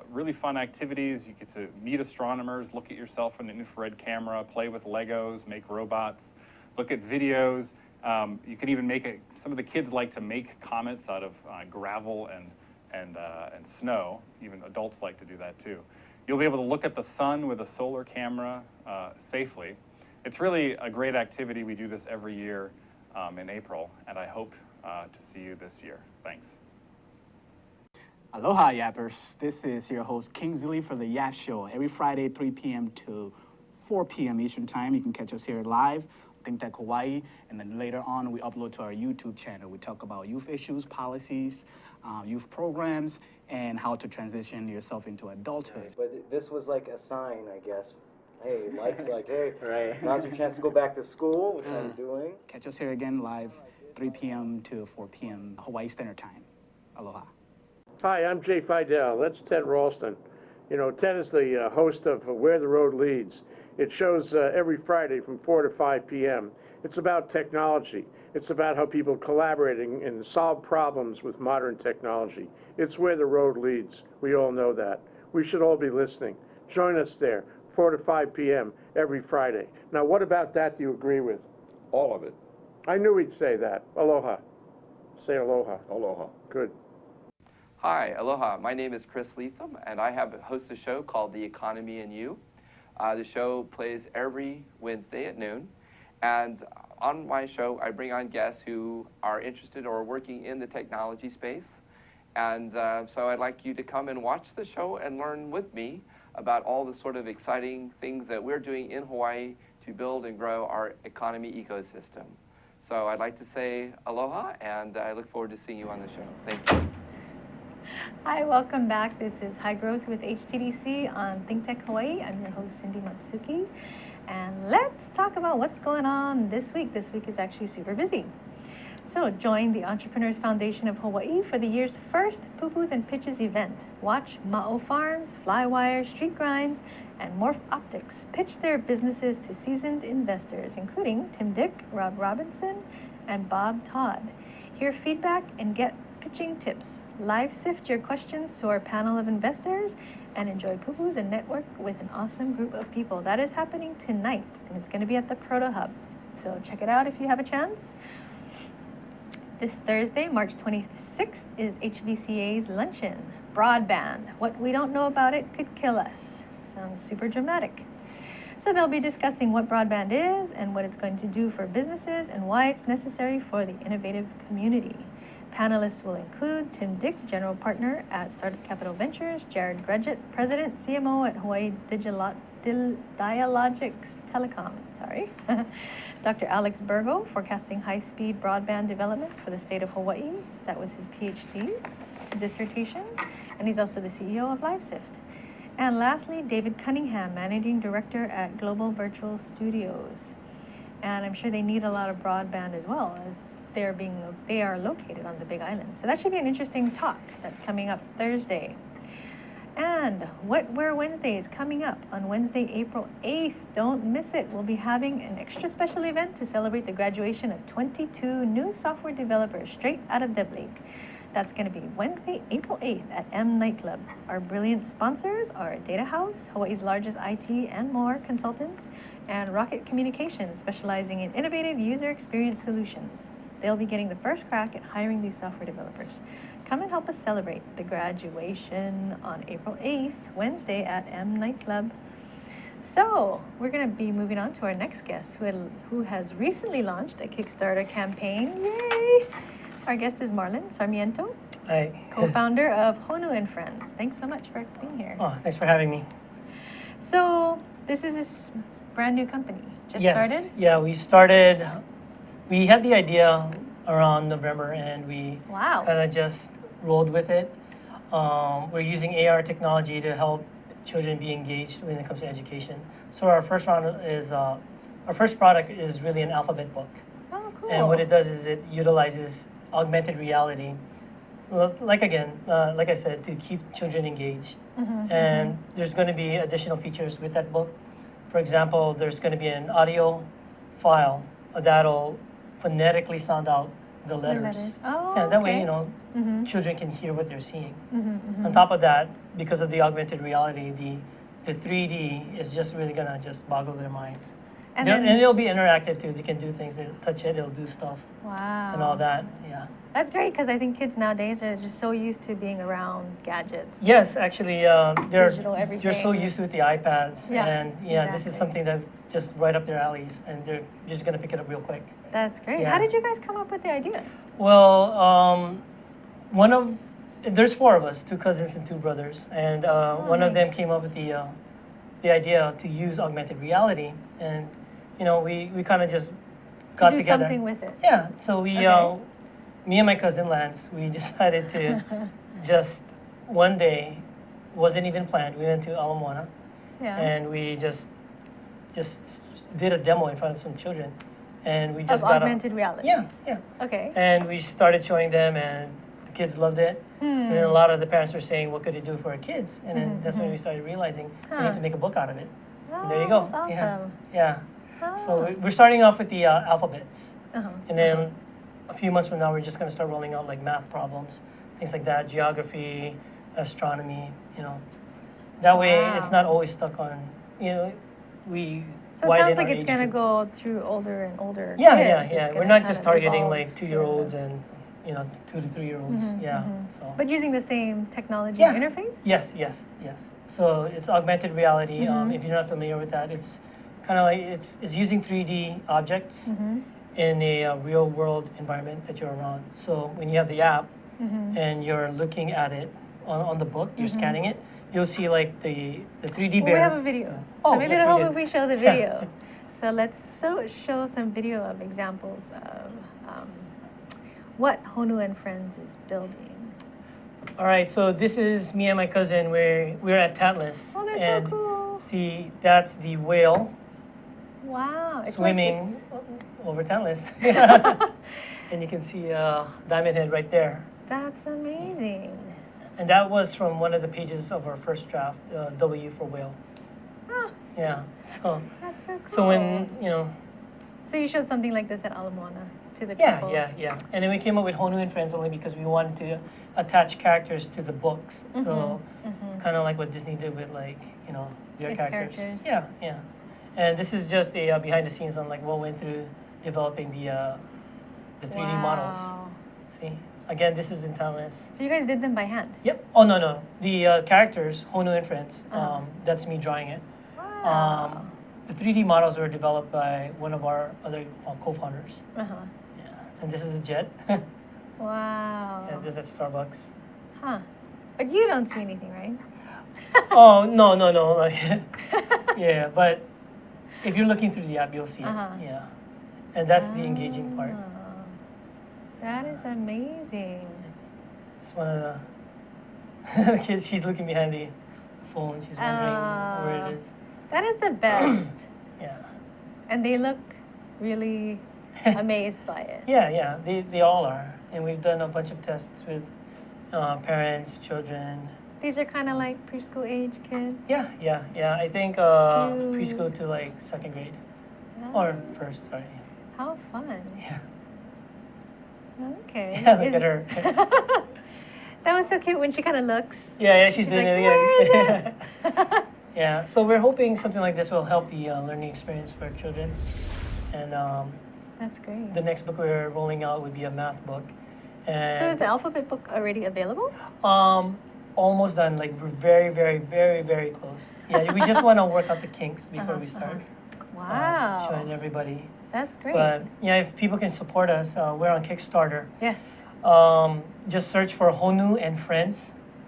[SPEAKER 9] really fun activities. You get to meet astronomers, look at yourself in an infrared camera, play with Legos, make robots, look at videos. You can even make some of the kids like to make comets out of gravel and snow. Even adults like to do that too. You'll be able to look at the sun with a solar camera safely. It's really a great activity. We do this every year in April, and I hope to see you this year. Thanks.
[SPEAKER 10] Aloha, Yappers. This is your host, Kingsley, for the Yap Show. Every Friday, 3 p.m. to 4 p.m. Eastern Time. You can catch us here live, Think Tech Hawaii, and then later on, we upload to our YouTube channel. We talk about youth issues, policies, youth programs, and how to transition yourself into adulthood.
[SPEAKER 11] But this was like a sign, I guess. Hey, life's like, hey, right. Now's your chance to go back to school, which I'm doing.
[SPEAKER 10] Catch us here again live, 3 p.m. to 4 p.m. Hawaii Standard Time. Aloha.
[SPEAKER 4] Hi, I'm Jay Fidel. That's Ted Ralston. You know, Ted is the host of Where the Road Leads. It shows every Friday from 4 to 5 p.m. It's about technology. It's about how people collaborating and solve problems with modern technology. It's where the road leads. We all know that. We should all be listening. Join us there, 4 to 5 p.m. every Friday. Now, what about that do you agree with?
[SPEAKER 12] All of it.
[SPEAKER 4] I knew he'd say that. Aloha. Say aloha.
[SPEAKER 12] Aloha.
[SPEAKER 4] Good.
[SPEAKER 13] Hi, aloha. My name is Chris Leatham, and I host a show called The Economy and You. The show plays every Wednesday at noon, and on my show, I bring on guests who are interested or working in the technology space. And so I'd like you to come and watch the show and learn with me about all the sort of exciting things that we're doing in Hawaii to build and grow our economy ecosystem. So I'd like to say aloha, and I look forward to seeing you on the show. Thank you.
[SPEAKER 1] Hi, welcome back. This is High Growth with HTDC on Think Tech Hawaii. I'm your host, Cindy Matsuki. And let's talk about what's going on this week. This week is actually super busy. So join the Entrepreneurs Foundation of Hawaii for the year's first Pupus and Pitches event. Watch Ma'o Farms, Flywire, Street Grinds, and Morph Optics pitch their businesses to seasoned investors, including Tim Dick, Rob Robinson, and Bob Todd. Hear feedback and get pitching tips. Live sift your questions to our panel of investors and enjoy poo-poos and network with an awesome group of people. That is happening tonight, and it's going to be at the Proto Hub. So check it out if you have a chance. This Thursday, March 26th, is HVCA's luncheon. Broadband. What we don't know about it could kill us. Sounds super dramatic. So they'll be discussing what broadband is and what it's going to do for businesses and why it's necessary for the innovative community. Panelists will include Tim Dick, General Partner at Startup Capital Ventures, Jared Grudgett, President, CMO at Hawaii Dialogics Telecom, Dr. Alex Burgo, forecasting high-speed broadband developments for the state of Hawaii. That was his PhD dissertation, and he's also the CEO of LiveSift. And lastly, David Cunningham, Managing Director at Global Virtual Studios. And I'm sure they need a lot of broadband as well, as they are located on the Big Island. So that should be an interesting talk that's coming up Thursday. And What Where Wednesday is coming up on Wednesday, April 8th. Don't miss it. We'll be having an extra special event to celebrate the graduation of 22 new software developers straight out of Deb Lake. That's going to be Wednesday, April 8th at M Nightclub. Our brilliant sponsors are Data House, Hawaii's largest IT and more consultants, and Rocket Communications, specializing in innovative user experience solutions. They'll be getting the first crack at hiring these software developers. Come and help us celebrate the graduation on April 8th, Wednesday at M Nightclub. So we're going to be moving on to our next guest who has recently launched a Kickstarter campaign. Yay! Our guest is Marlon Sarmiento,
[SPEAKER 12] Hi.
[SPEAKER 1] co-founder of Honu and Friends. Thanks so much for being here.
[SPEAKER 12] Oh, thanks for having me.
[SPEAKER 1] So this is a brand new company, just started?
[SPEAKER 12] Yeah, we had the idea around November and we
[SPEAKER 1] Wow.
[SPEAKER 12] kind of just rolled with it. We're using AR technology to help children be engaged when it comes to education. So our first product is really an alphabet book.
[SPEAKER 1] Oh, cool.
[SPEAKER 12] And what it does is it utilizes augmented reality, like I said, to keep children engaged. And there's going to be additional features with that book. For example, there's going to be an audio file that'll phonetically sound out the letters.
[SPEAKER 1] Oh,
[SPEAKER 12] Yeah, that way,
[SPEAKER 1] okay.
[SPEAKER 12] you know, children can hear what they're seeing. On top of that, because of the augmented reality, the 3D is just really going to just boggle their minds.
[SPEAKER 1] And
[SPEAKER 12] And
[SPEAKER 1] then,
[SPEAKER 12] it'll be interactive too. They can do things. They'll touch it. It'll do stuff
[SPEAKER 1] wow.
[SPEAKER 12] and all that. Yeah.
[SPEAKER 1] That's great because I think kids nowadays are just so used to being around gadgets.
[SPEAKER 12] Yes, actually, they're
[SPEAKER 1] Digital
[SPEAKER 12] so
[SPEAKER 1] everything.
[SPEAKER 12] used with the iPads,
[SPEAKER 1] Yeah,
[SPEAKER 12] and yeah, this is
[SPEAKER 1] exactly.
[SPEAKER 12] something that just right up their alleys, and they're just gonna pick it up real quick.
[SPEAKER 1] That's great.
[SPEAKER 12] Yeah.
[SPEAKER 1] How did you guys come up with the idea?
[SPEAKER 12] Well, there's four of us, two cousins and two brothers, and one of them
[SPEAKER 1] nice.
[SPEAKER 12] came up with the idea to use augmented reality, and you know, we kind of just got
[SPEAKER 1] to do
[SPEAKER 12] together.
[SPEAKER 1] something with it.
[SPEAKER 12] Yeah, so we,
[SPEAKER 1] Okay.
[SPEAKER 12] me and my cousin Lance, we decided to just one day, wasn't even planned. We went to Ala Moana
[SPEAKER 1] Yeah.
[SPEAKER 12] and we just did a demo in front of some children, and we just
[SPEAKER 1] Of
[SPEAKER 12] got
[SPEAKER 1] augmented reality.
[SPEAKER 12] Yeah, yeah.
[SPEAKER 1] Okay.
[SPEAKER 12] And we started showing them, and the kids loved it. And then a lot of the parents were saying, "What could it do for our kids?" And then that's when we started realizing we
[SPEAKER 1] Huh.
[SPEAKER 12] need to make a book out of it.
[SPEAKER 1] Oh,
[SPEAKER 12] And there you go.
[SPEAKER 1] That's awesome.
[SPEAKER 12] Yeah. So
[SPEAKER 1] Oh.
[SPEAKER 12] we're starting off with the alphabets.
[SPEAKER 1] Uh-huh.
[SPEAKER 12] And then a few months from now, we're just going to start rolling out like math problems, things like that, geography, astronomy, you know. That way, it's
[SPEAKER 1] Wow.
[SPEAKER 12] not always stuck on, you know, we
[SPEAKER 1] So it
[SPEAKER 12] widen
[SPEAKER 1] sounds like
[SPEAKER 12] our
[SPEAKER 1] it's
[SPEAKER 12] age
[SPEAKER 1] going to
[SPEAKER 12] group.
[SPEAKER 1] go through older and older
[SPEAKER 12] Yeah,
[SPEAKER 1] kids.
[SPEAKER 12] yeah,
[SPEAKER 1] It's
[SPEAKER 12] yeah.
[SPEAKER 1] gonna
[SPEAKER 12] We're not
[SPEAKER 1] kind
[SPEAKER 12] just
[SPEAKER 1] of
[SPEAKER 12] targeting
[SPEAKER 1] evolve
[SPEAKER 12] like
[SPEAKER 1] to
[SPEAKER 12] 2-year-olds and, you know, 2 to 3-year-olds. Yeah. So.
[SPEAKER 1] But using the same technology
[SPEAKER 12] Yeah.
[SPEAKER 1] interface?
[SPEAKER 12] Yes, yes, yes. So it's augmented reality. If you're not familiar with that, it's kind of like it's using 3D objects in a real world environment that you're around. So when you have the app and you're looking at it on the book, you're scanning it, you'll see like the 3D
[SPEAKER 1] Well,
[SPEAKER 12] bear.
[SPEAKER 1] we have a video.
[SPEAKER 12] Oh,
[SPEAKER 1] So maybe
[SPEAKER 12] yes,
[SPEAKER 1] it'll
[SPEAKER 12] we
[SPEAKER 1] help
[SPEAKER 12] did.
[SPEAKER 1] if we show the
[SPEAKER 12] Yeah.
[SPEAKER 1] video. So let's show some video of examples of what Honu and Friends is building.
[SPEAKER 12] All right, so this is me and my cousin. We're at Tatlas.
[SPEAKER 1] Oh, that's
[SPEAKER 12] and
[SPEAKER 1] so cool.
[SPEAKER 12] See, that's the whale
[SPEAKER 1] Wow. It's
[SPEAKER 12] swimming over Tatlas. And you can see Diamond Head right there.
[SPEAKER 1] That's amazing.
[SPEAKER 12] And that was from one of the pages of our first draft, W for whale.
[SPEAKER 1] Ah,
[SPEAKER 12] Yeah. So
[SPEAKER 1] that's so cool.
[SPEAKER 12] so when, you know,
[SPEAKER 1] So you showed something like this at Ala Moana to the
[SPEAKER 12] Yeah,
[SPEAKER 1] people.
[SPEAKER 12] yeah. And then we came up with Honu and Friends only because we wanted to attach characters to the books. So kind of like what Disney did with like, you know, their
[SPEAKER 1] Its
[SPEAKER 12] characters.
[SPEAKER 1] characters.
[SPEAKER 12] Yeah. And this is just a behind the scenes on like what went through developing the 3D models.
[SPEAKER 1] Wow.
[SPEAKER 12] See, again, this is in Thomas.
[SPEAKER 1] So you guys did them by hand?
[SPEAKER 12] Yep. Oh no. The characters, Honu and Friends.
[SPEAKER 1] Uh-huh.
[SPEAKER 12] That's me drawing it.
[SPEAKER 1] Wow.
[SPEAKER 12] The 3D models were developed by one of our other co-founders.
[SPEAKER 1] Uh-huh.
[SPEAKER 12] Yeah. And this is a jet.
[SPEAKER 1] Wow.
[SPEAKER 12] Yeah, this is at Starbucks.
[SPEAKER 1] Huh. But you don't see anything, right?
[SPEAKER 12] Oh no. Like, yeah, but if you're looking through the app, you'll see it.
[SPEAKER 1] Uh-huh.
[SPEAKER 12] Yeah, and that's the engaging part.
[SPEAKER 1] Ah, that is amazing.
[SPEAKER 12] It's one of the kids. She's looking behind the phone. She's wondering where it is.
[SPEAKER 1] That is the best.
[SPEAKER 12] Yeah.
[SPEAKER 1] And they look really amazed by it.
[SPEAKER 12] Yeah. They all are, and we've done a bunch of tests with parents, children.
[SPEAKER 1] These are kind of like preschool age kids.
[SPEAKER 12] Yeah. I think
[SPEAKER 1] Cute.
[SPEAKER 12] preschool to like second grade or first. Sorry.
[SPEAKER 1] How fun.
[SPEAKER 12] Yeah.
[SPEAKER 1] Okay.
[SPEAKER 12] Yeah, look at her.
[SPEAKER 1] That was so cute when she kind of looks.
[SPEAKER 12] Yeah, she's doing
[SPEAKER 1] like,
[SPEAKER 12] it.
[SPEAKER 1] "Where is
[SPEAKER 12] Yeah. Yeah, so we're hoping something like this will help the learning experience for children. And
[SPEAKER 1] That's great.
[SPEAKER 12] the next book we're rolling out would be a math book. And
[SPEAKER 1] So is the alphabet book already available?
[SPEAKER 12] almost done. Like we're very close. Yeah, we just want to work out the kinks before we start
[SPEAKER 1] Wow.
[SPEAKER 12] showing everybody.
[SPEAKER 1] That's great.
[SPEAKER 12] But yeah, if people can support us, we're on Kickstarter.
[SPEAKER 1] Yes.
[SPEAKER 12] Just search for Honu and Friends.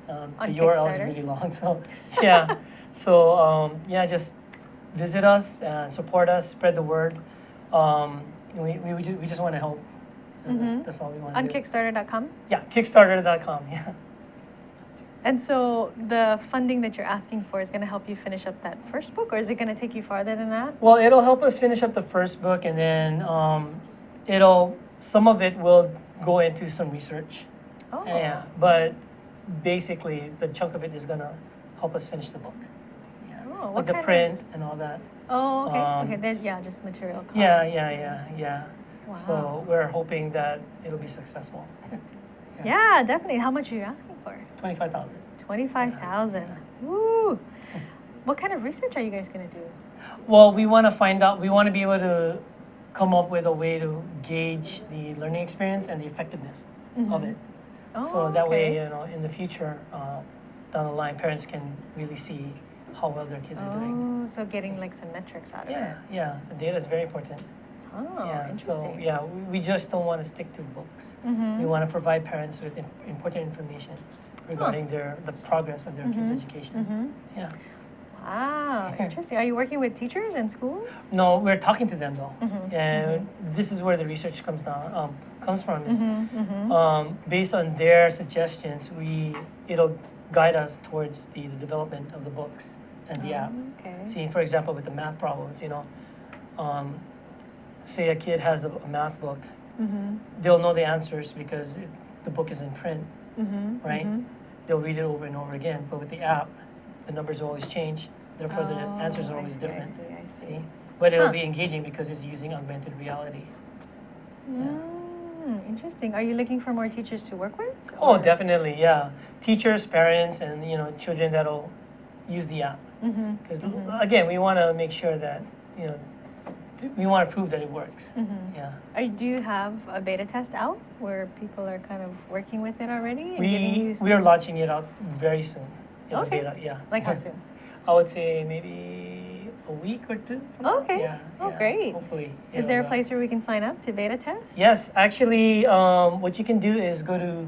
[SPEAKER 1] On
[SPEAKER 12] The URL is
[SPEAKER 1] Kickstarter?
[SPEAKER 12] really long, so yeah. So yeah, just visit us, support us, spread the word. We just want to help. And that's all we want to
[SPEAKER 1] On
[SPEAKER 12] do.
[SPEAKER 1] Kickstarter.com?
[SPEAKER 12] Yeah, Kickstarter.com. Yeah.
[SPEAKER 1] And so the funding that you're asking for is going to help you finish up that first book, or is it going to take you farther than that?
[SPEAKER 12] Well, it'll help us finish up the first book, and then some of it will go into some research.
[SPEAKER 1] Oh.
[SPEAKER 12] Yeah, but basically the chunk of it is gonna help us finish the book.
[SPEAKER 1] Oh,
[SPEAKER 12] Like
[SPEAKER 1] what
[SPEAKER 12] the
[SPEAKER 1] kind
[SPEAKER 12] print and all that.
[SPEAKER 1] Oh, okay.
[SPEAKER 12] Um,
[SPEAKER 1] Okay, there's, just material costs.
[SPEAKER 12] Yeah.
[SPEAKER 1] Wow.
[SPEAKER 12] So we're hoping that it'll be successful.
[SPEAKER 1] Yeah, definitely. How much are you asking for?
[SPEAKER 12] 25,000.
[SPEAKER 1] 25,000. Woo! What kind of research are you guys going to do?
[SPEAKER 12] Well, we want to find out. We want to be able to come up with a way to gauge the learning experience and the effectiveness of it.
[SPEAKER 1] Oh,
[SPEAKER 12] So that way,
[SPEAKER 1] okay.
[SPEAKER 12] in the future, down the line, parents can really see how well their kids are doing.
[SPEAKER 1] Oh, so getting like some metrics out of it.
[SPEAKER 12] Yeah. The data is very important.
[SPEAKER 1] Oh,
[SPEAKER 12] Yeah,
[SPEAKER 1] interesting.
[SPEAKER 12] so yeah, we just don't want to stick to books. We want to provide parents with important information regarding the progress of their kids' education. Yeah.
[SPEAKER 1] Wow, interesting. Are you working with teachers in schools?
[SPEAKER 12] No, we're talking to them though, and this is where the research comes from. Is, based on their suggestions, it'll guide us towards the development of the books and the app.
[SPEAKER 1] Okay.
[SPEAKER 12] See, for example, with the math problems, say a kid has a math book, they'll know the answers because the book is in print, right? They'll read it over and over again. But with the app, the numbers always change. Therefore, the answers are always different.
[SPEAKER 1] I see.
[SPEAKER 12] See? But it'll be engaging because it's using augmented reality.
[SPEAKER 1] Interesting. Are you looking for more teachers to work with?
[SPEAKER 12] Oh,
[SPEAKER 1] Or-
[SPEAKER 12] definitely, yeah. Teachers, parents, and children that'll use the app. Because again, we want to make sure that we want to prove that it works. Yeah.
[SPEAKER 1] Do you have a beta test out where people are kind of working with it already? And giving you
[SPEAKER 12] We are
[SPEAKER 1] some-
[SPEAKER 12] launching it out very soon. The
[SPEAKER 1] Okay.
[SPEAKER 12] beta, yeah.
[SPEAKER 1] Like how soon?
[SPEAKER 12] I would say maybe a week or two. From now.
[SPEAKER 1] Okay.
[SPEAKER 12] Yeah,
[SPEAKER 1] Oh,
[SPEAKER 12] yeah,
[SPEAKER 1] great.
[SPEAKER 12] Hopefully.
[SPEAKER 1] Is there a place where we can sign up to beta test?
[SPEAKER 12] Yes, actually, what you can do is go to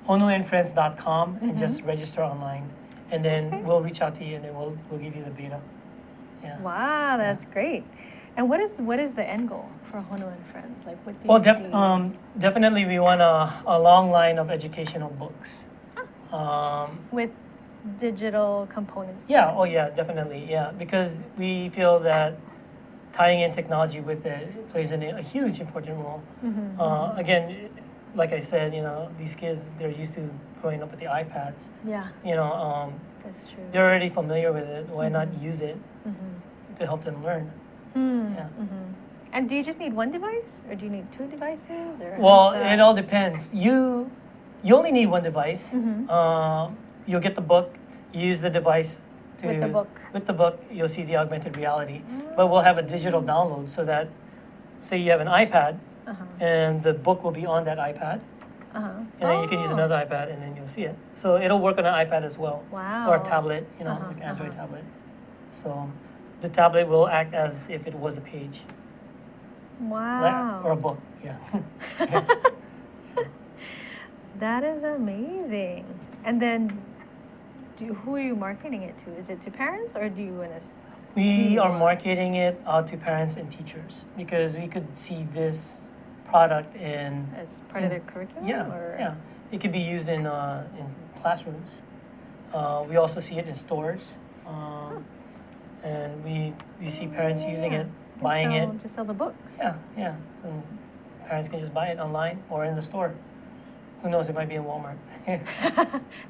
[SPEAKER 12] honoandfriends.com and just register online, and then we'll reach out to you, and then we'll give you the beta. Yeah.
[SPEAKER 1] Wow, that's great. And what is the end goal for Honu and Friends? Like, what do
[SPEAKER 12] Well,
[SPEAKER 1] you see?
[SPEAKER 12] definitely we want a long line of educational books.
[SPEAKER 1] With digital components. to
[SPEAKER 12] Yeah,
[SPEAKER 1] it.
[SPEAKER 12] oh yeah, definitely, yeah, because we feel that tying in technology with it plays a huge important role. Again, like I said, these kids, they're used to growing up with the iPads.
[SPEAKER 1] Yeah, that's true.
[SPEAKER 12] They're already familiar with it. Why not use it to help them learn? Yeah.
[SPEAKER 1] And do you just need one device, or do you need two devices, or?
[SPEAKER 12] Well,
[SPEAKER 1] how's that?
[SPEAKER 12] it all depends. You only need one device.
[SPEAKER 1] Mhm.
[SPEAKER 12] You'll get the book. Use the device to
[SPEAKER 1] With the book.
[SPEAKER 12] With the book, you'll see the augmented reality. But we'll have a digital download so that, say you have an iPad,
[SPEAKER 1] Uh-huh.
[SPEAKER 12] and the book will be on that iPad,
[SPEAKER 1] Uh-huh.
[SPEAKER 12] and then you can use
[SPEAKER 1] Oh.
[SPEAKER 12] another iPad, and then you'll see it. So it'll work on an iPad as well, or a
[SPEAKER 1] Wow.
[SPEAKER 12] tablet, you know,
[SPEAKER 1] Uh-huh,
[SPEAKER 12] like Android
[SPEAKER 1] uh-huh.
[SPEAKER 12] tablet. So the tablet will act as if it was a page.
[SPEAKER 1] Wow.
[SPEAKER 12] Or a book, yeah.
[SPEAKER 1] That is amazing. And then, who are you marketing it to? Is it to parents, or do you want to?
[SPEAKER 12] We are marketing it out to parents and teachers because we could see this product
[SPEAKER 1] As part of their curriculum?
[SPEAKER 12] Yeah,
[SPEAKER 1] Or?
[SPEAKER 12] yeah. It could be used in classrooms. We also see it in stores, and we see parents using it, buying it.
[SPEAKER 1] Just sell the books.
[SPEAKER 12] Yeah, yeah. So parents can just buy it online or in the store. Who knows? It might be in Walmart,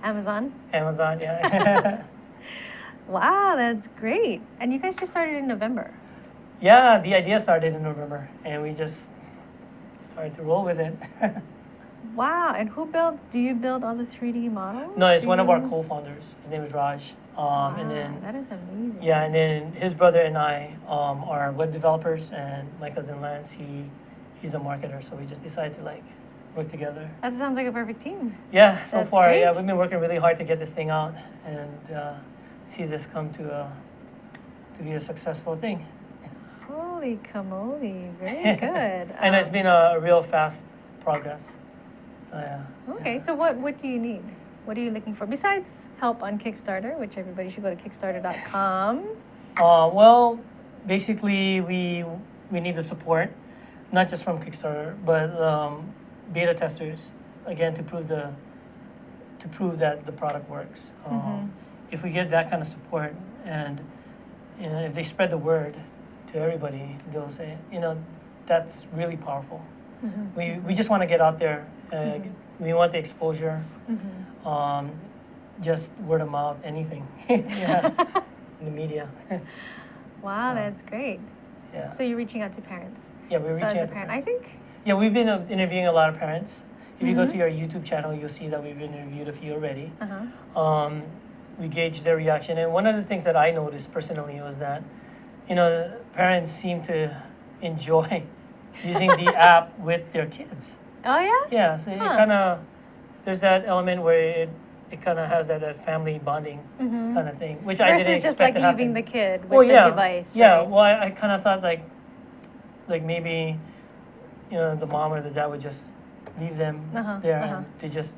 [SPEAKER 1] Amazon.
[SPEAKER 12] Amazon. Yeah.
[SPEAKER 1] Wow, that's great. And you guys just started in November.
[SPEAKER 12] Yeah, the idea started in November, and we just started to roll with it.
[SPEAKER 1] Wow, and do you build all the 3D models?
[SPEAKER 12] No, it's
[SPEAKER 1] Do
[SPEAKER 12] one of our
[SPEAKER 1] you-
[SPEAKER 12] co-founders. His name is Raj.
[SPEAKER 1] Wow,
[SPEAKER 12] And then
[SPEAKER 1] that is amazing.
[SPEAKER 12] yeah, and then his brother and I are web developers, and my cousin Lance, he's a marketer. So we just decided to like work together.
[SPEAKER 1] That sounds like a perfect team.
[SPEAKER 12] Yeah, so
[SPEAKER 1] That's
[SPEAKER 12] far, yeah,
[SPEAKER 1] great.
[SPEAKER 12] we've been working really hard to get this thing out and see this come to be a successful thing.
[SPEAKER 1] Holy camoli, very good.
[SPEAKER 12] And it's been a real fast progress. Yeah.
[SPEAKER 1] Okay, so what do you need? What are you looking for besides help on Kickstarter, which everybody should go to Kickstarter.com?
[SPEAKER 12] Well, basically, we need the support, not just from Kickstarter, but beta testers, again, to prove that the product works. If we get that kind of support, and you know, if they spread the word to everybody, they'll say, you know, that's really powerful. We just want to get out there. We want the exposure. Just word of mouth, anything. Yeah, in the media.
[SPEAKER 1] Wow,
[SPEAKER 12] So,
[SPEAKER 1] that's great.
[SPEAKER 12] Yeah.
[SPEAKER 1] So you're reaching out to parents.
[SPEAKER 12] Yeah, we're
[SPEAKER 1] So as
[SPEAKER 12] reaching
[SPEAKER 1] a
[SPEAKER 12] out to
[SPEAKER 1] parent,
[SPEAKER 12] parents.
[SPEAKER 1] I think.
[SPEAKER 12] Yeah, we've been interviewing a lot of parents. If you go to our YouTube channel, you'll see that we've interviewed a few already. We gauged their reaction, and one of the things that I noticed personally was that, you know, parents seem to enjoy using the app with their kids.
[SPEAKER 1] Oh yeah.
[SPEAKER 12] Yeah, so it kind of, there's that element where it kind of has that family bonding kind of thing, which I didn't
[SPEAKER 1] Versus
[SPEAKER 12] expect
[SPEAKER 1] just like
[SPEAKER 12] to happen.
[SPEAKER 1] leaving the kid with
[SPEAKER 12] Well, yeah,
[SPEAKER 1] the device.
[SPEAKER 12] yeah.
[SPEAKER 1] Right?
[SPEAKER 12] Well, I kind of thought like maybe, you know, the mom or the dad would just leave them there and they just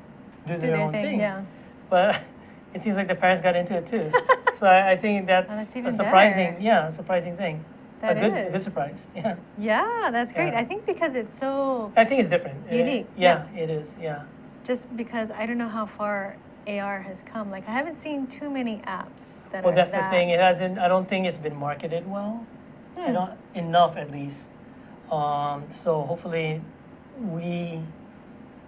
[SPEAKER 12] do their own thing.
[SPEAKER 1] Yeah.
[SPEAKER 12] But it seems like the parents got into it too. So I think that's,
[SPEAKER 1] that's
[SPEAKER 12] a
[SPEAKER 1] even
[SPEAKER 12] surprising,
[SPEAKER 1] better.
[SPEAKER 12] surprising thing.
[SPEAKER 1] That
[SPEAKER 12] a
[SPEAKER 1] is.
[SPEAKER 12] good surprise. Yeah.
[SPEAKER 1] Yeah, that's great.
[SPEAKER 12] Yeah.
[SPEAKER 1] I think because it's so
[SPEAKER 12] I think it's different.
[SPEAKER 1] Unique,
[SPEAKER 12] Yeah, it is. Yeah.
[SPEAKER 1] just because I don't know how far AR has come. Like I haven't seen too many apps that
[SPEAKER 12] Well,
[SPEAKER 1] are
[SPEAKER 12] that's
[SPEAKER 1] that.
[SPEAKER 12] the thing. It hasn't. I don't think it's been marketed well. I don't enough at least. So hopefully, we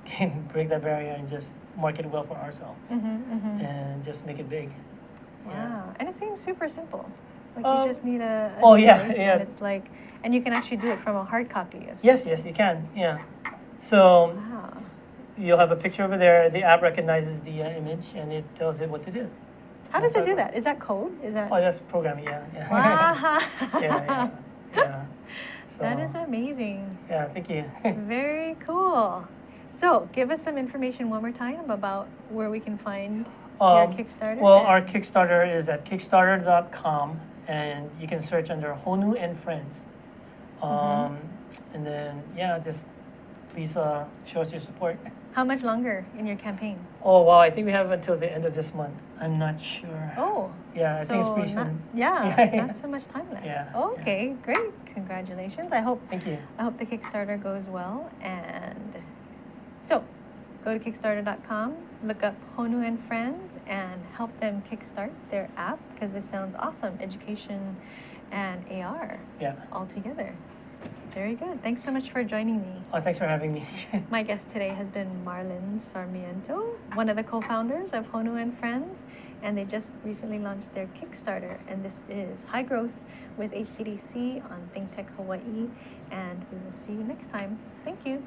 [SPEAKER 12] can break that barrier and just market it well for ourselves and just make it big.
[SPEAKER 1] Wow, and it seems super simple. Like
[SPEAKER 12] Um,
[SPEAKER 1] you just need a
[SPEAKER 12] oh, yeah,
[SPEAKER 1] device,
[SPEAKER 12] yeah.
[SPEAKER 1] and it's like, and you can actually do it from a hard copy of.
[SPEAKER 12] Yes, you can. Yeah. So
[SPEAKER 1] Wow.
[SPEAKER 12] you'll have a picture over there. The app recognizes the image and it tells it what to do.
[SPEAKER 1] How does it do that? Is that code? Is that?
[SPEAKER 12] Oh, that's programming. Yeah. Yeah.
[SPEAKER 1] Wow.
[SPEAKER 12] Yeah. So,
[SPEAKER 1] That is amazing.
[SPEAKER 12] Yeah. Thank you.
[SPEAKER 1] Very cool. So, give us some information one more time about where we can find your Kickstarter.
[SPEAKER 12] Well,
[SPEAKER 1] and-
[SPEAKER 12] our Kickstarter is at Kickstarter.com, and you can search under Honu and Friends. And then, yeah, just please show us your support.
[SPEAKER 1] How much longer in your campaign?
[SPEAKER 12] Oh, wow, I think we have until the end of this month. I'm not sure.
[SPEAKER 1] Oh.
[SPEAKER 12] Yeah, I think it's
[SPEAKER 1] so
[SPEAKER 12] pretty
[SPEAKER 1] not,
[SPEAKER 12] soon.
[SPEAKER 1] yeah,
[SPEAKER 12] Yeah.
[SPEAKER 1] not so much time left.
[SPEAKER 12] Yeah,
[SPEAKER 1] Okay, great. Congratulations. I hope
[SPEAKER 12] Thank you.
[SPEAKER 1] the Kickstarter goes well. And so, go to Kickstarter.com, look up Honu and Friends, and help them kickstart their app because it sounds awesome. Education and AR
[SPEAKER 12] Yeah.
[SPEAKER 1] all together. Very good. Thanks so much for joining me.
[SPEAKER 12] Oh, thanks for having me.
[SPEAKER 1] My guest today has been Marlon Sarmiento, one of the co-founders of Honu and Friends, and they just recently launched their Kickstarter, and this is High Growth with HTDC on ThinkTech Hawaii, and we will see you next time. Thank you.